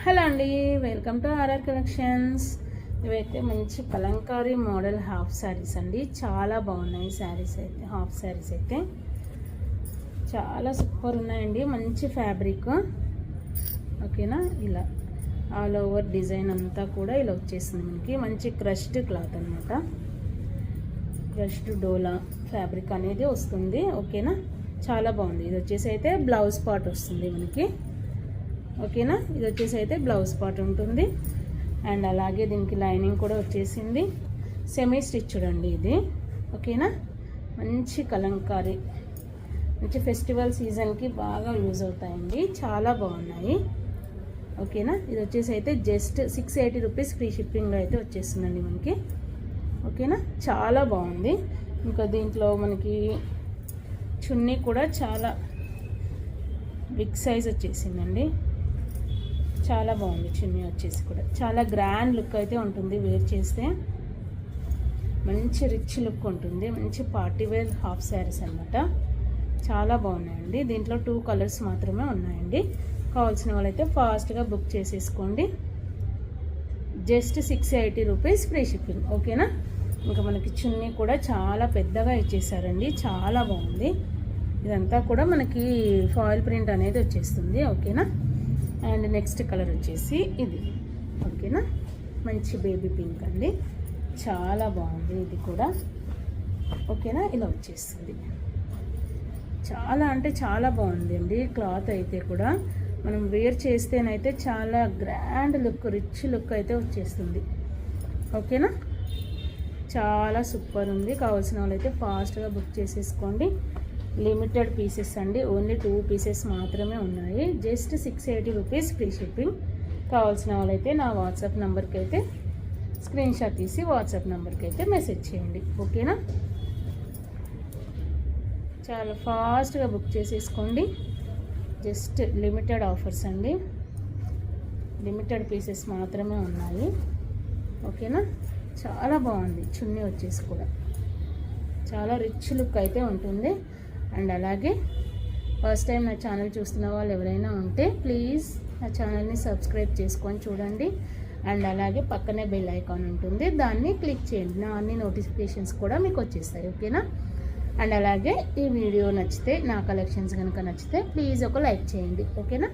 Hello అండి, welcome to RR collections. ఇవైతే మంచి కలంకారీ మోడల్ హాఫ్ శారీస్ అండి. చాలా బాగున్నాయి శారీస్ అయితే. హాఫ్ శారీస్ అయితే చాలా సూపర్ ఉన్నాయండి. మంచి ఫ్యాబ్రిక్, ఓకేనా. ఇలా ఆల్ ఓవర్ డిజైన్ అంతా కూడా ఇలా వచ్చేసింది మనకి. మంచి క్రష్డ్ క్లాత్ అనమాట. క్రష్డ్ డోలా ఫ్యాబ్రిక్ అనేది వస్తుంది, ఓకేనా. చాలా బాగుంది. ఇది వచ్చేసి అయితే బ్లౌజ్ పార్ట్ వస్తుంది మనకి, ఓకేనా. ఇది వచ్చేసి అయితే బ్లౌజ్ పార్ట్ ఉంటుంది. అండ్ అలాగే దీనికి లైనింగ్ కూడా వచ్చేసింది. సెమీ స్టిచ్డ్ అండి ఇది, ఓకేనా. మంచి కలంకారీ, మంచి ఫెస్టివల్ సీజన్కి బాగా యూజ్ అవుతాయండి. చాలా బాగున్నాయి, ఓకేనా. ఇది వచ్చేసి అయితే జస్ట్ 680 రూపీస్ ఫ్రీ షిప్పింగ్లో అయితే వచ్చేస్తుందండి మనకి, ఓకేనా. చాలా బాగుంది. ఇంకా దీంట్లో మనకి చున్నీ కూడా చాలా బిగ్ సైజ్ వచ్చేసిందండి. చాలా బాగుంది. చున్నీ వచ్చేసి కూడా చాలా గ్రాండ్ లుక్ అయితే ఉంటుంది. వేర్ చేస్తే మంచి రిచ్ లుక్ ఉంటుంది. మంచి పార్టీ వేర్ హాఫ్ శారీస్ అనమాట. చాలా బాగున్నాయండి. దీంట్లో 2 కలర్స్ మాత్రమే ఉన్నాయండి. కావాల్సిన వాళ్ళైతే ఫాస్ట్గా బుక్ చేసేసుకోండి. జస్ట్ 680 రూపీస్ ఫ్రీ షిప్పింగ్, ఓకేనా. ఇంకా మనకి చున్నీ కూడా చాలా పెద్దగా ఇచ్చేసారండి. చాలా బాగుంది. ఇదంతా కూడా మనకి ఫాయిల్ ప్రింట్ అనేది వచ్చేస్తుంది, ఓకేనా. అండ్ నెక్స్ట్ కలర్ వచ్చేసి ఇది, ఓకేనా. మంచి బేబీ పింక్ అండి. చాలా బాగుంది ఇది కూడా, ఓకేనా. ఇలా వచ్చేస్తుంది. చాలా అంటే చాలా బాగుంది అండి. క్లాత్ అయితే కూడా మనం వేర్ చేస్తేనైతే చాలా గ్రాండ్ లుక్, రిచ్ లుక్ అయితే వచ్చేస్తుంది, ఓకేనా. చాలా సూపర్ ఉంది. కావాల్సిన వాళ్ళైతే ఫాస్ట్గా బుక్ చేసేసుకోండి. లిమిటెడ్ పీసెస్ అండి. ఓన్లీ 2 పీసెస్ మాత్రమే ఉన్నాయి. Just 680 rupees free shipping. కావాల్సిన వాళ్ళైతే నా వాట్సాప్ నెంబర్కి అయితే స్క్రీన్ షాట్ తీసి వాట్సాప్ నెంబర్కి అయితే మెసేజ్ చేయండి, ఓకేనా. చాలా ఫాస్ట్గా బుక్ చేసేసుకోండి. జస్ట్ లిమిటెడ్ ఆఫర్స్ అండి. లిమిటెడ్ పీసెస్ మాత్రమే ఉన్నాయి, ఓకేనా. చాలా బాగుంది. చున్నీ వచ్చేసి కూడా చాలా రిచ్ లుక్ అయితే ఉంటుంది. అండ్ అలాగే ఫస్ట్ టైం నా ఛానల్ చూస్తున్న వాళ్ళు ఎవరైనా ఉంటే ప్లీజ్ నా ఛానల్ని సబ్స్క్రైబ్ చేసుకొని చూడండి. అండ్ అలాగే పక్కనే బెల్ ఐకాన్ ఉంటుంది, దాన్ని క్లిక్ చేయండి. నా అన్ని నోటిఫికేషన్స్ కూడా మీకు వచ్చేస్తాయి, ఓకేనా. అండ్ అలాగే ఈ వీడియో నచ్చితే, నా కలెక్షన్స్ కనుక నచ్చితే ప్లీజ్ ఒక లైక్ చేయండి, ఓకేనా.